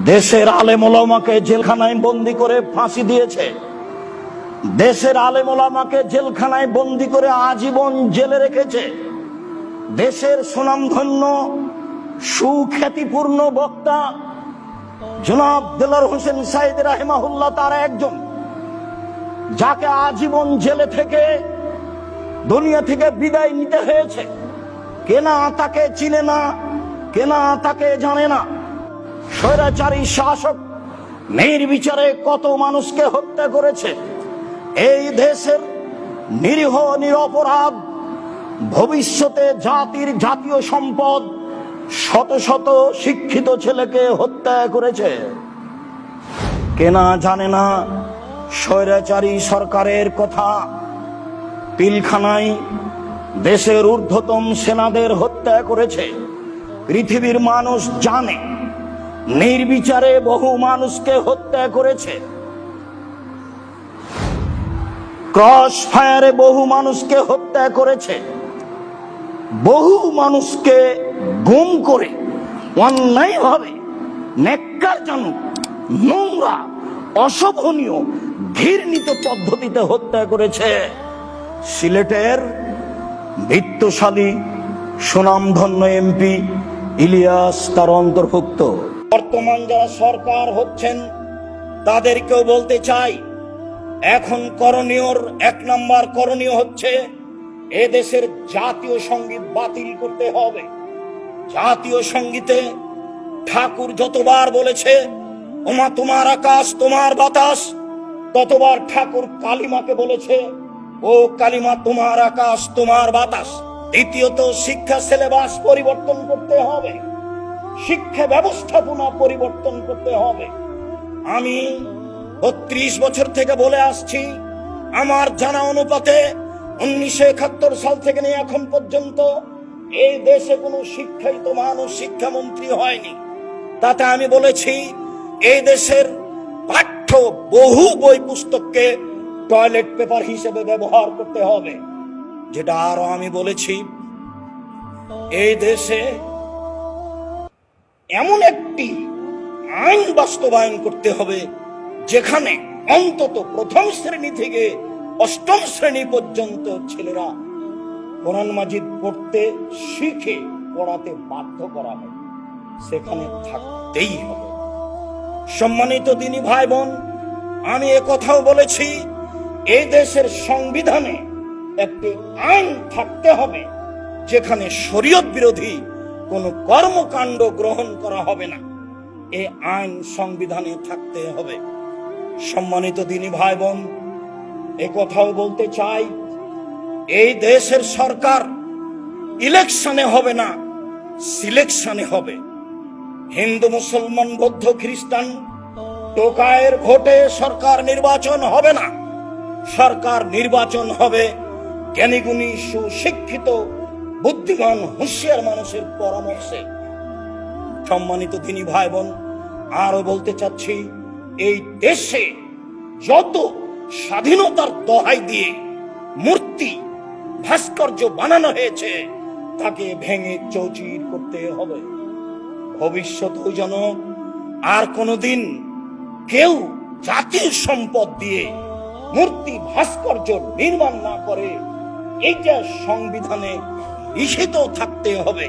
দেশের আলেম ওলামাকে জেলখানায় বন্দি করে ফাঁসি দিয়েছে। দেশের আলেম ওলামাকে জেলখানায় বন্দি করে আজীবন জেলে রেখেছে। দেশের সুনামধন্য সুখ্যাতিপূর্ণ বক্তা জনাব দেলোয়ার হোসেন সাঈদী রাহিমাহুল্লাহ তার একজন, যাকে আজীবন জেলে থেকে দুনিয়া থেকে বিদায় নিতে হয়েছে। কেনা তাকে চিনে না, কেনা তাকে জানে না। স্বৈরাচারী শাসক নির্বিচারে কত মানুষকে হত্যা করেছে। এই দেশের নিরীহ নিরপরাধ ভবিষ্যতে জাতির জাতীয় সম্পদ শত শত শিক্ষিত ছেলেকে হত্যা করেছে। কেনা জানে না স্বৈরাচারী সরকারের কথা। পিলখানায় দেশের ঊর্ধ্বতন সেনাদের হত্যা করেছে। পৃথিবীর মানুষ জানে নির্বিচারে বহু মানুষকে হত্যা করেছে। ক্রস ফায়ারে বহু মানুষকে হত্যা করেছে। বহু মানুষকে গুম করে অন্যায়ভাবে ন্যাক্কারজনক, নোংরা, অশোভনীয়, ঘৃণিত পদ্ধতিতে হত্যা করেছে। সিলেটের বিত্তশালী সুনামধন্য এমপি ইলিয়াস তার অন্তর্ভুক্ত। বর্তমান যারা সরকার হচ্ছেন তাদেরকেও বলতে চাই, এখন করণীয়র 1 নম্বর করণীয় হচ্ছে এদেশের জাতীয় সঙ্গীত বাতিল করতে হবে। জাতীয় সঙ্গীতে ঠাকুর যতবার বলেছে ওমা তোমার আকাশ তোমার বাতাস, ততবার ঠাকুর কালিমাকে বলেছে ও কালিমা তোমার আকাশ তোমার বাতাস। দ্বিতীয়ত শিক্ষা সিলেবাস পরিবর্তন করতে হবে, শিক্ষা ব্যবস্থাপনা পরিবর্তন করতে হবে। আমি 32 বছর থেকে বলে আসছি, আমার জানা অনুপাতে 1971 সাল থেকে নিয়ে এখন পর্যন্ত এই দেশে কোনো শিক্ষিত মানুষ শিক্ষামন্ত্রী হয়নি। তাতে আমি বলেছি এই দেশের পাঠ্য বহু বই পুস্তককে টয়লেট পেপার হিসেবে ব্যবহার করতে হবে। যেটা আরো আমি বলেছি, এই দেশে এমন একটি আইন বাস্তবায়ন করতে হবে যেখানে অন্তত প্রথম শ্রেণী থেকে 8ম শ্রেণী পর্যন্ত ছেলেরা কোরআন মাজিদ পড়তে শিখে পড়াতে বাধ্য করা হয়, সেখানে থাকতেই হবে। সম্মানিত দিনী ভাই বোন, আমি কথাও বলেছি এই দেশের সংবিধানে একটি আইন থাকতে হবে যেখানে শরীয়ত বিরোধী কোনো কর্মকাণ্ড গ্রহণ করা হবে না। এই আইন সংবিধানে থাকতে হবে। সম্মানিত দিনী ভাই বোন, কথাও বলতে চাই, এই দেশের সরকার ইলেকশনে হবে না, সিলেকশনে হবে। হিন্দু, মুসলমান, বৌদ্ধ, খ্রিস্টান, টোকায়ের ভোটে সরকার নির্বাচন হবে না। সরকার নির্বাচন হবে জ্ঞানীগুণী, সুশিক্ষিত, বুদ্ধিমান, হুঁশিয়ার মানুষের পরামর্শে। সম্মানিত দিনী ভাই বোন, আরো বলতে চাচ্ছি, এই দেশে যত স্বাধীনতার দোহাই দিয়ে মূর্তি ভাস্কর্য বানানো হয়েছে তাকে ভেঙে চৌচির করতে হবে। ভবিষ্যতেও যেন আর কোনোদিন কেউ জাতির সম্পদ দিয়ে মূর্তি ভাস্কর্য নির্মাণ না করে, এইটা সংবিধানে লিখিত থাকতে হবে।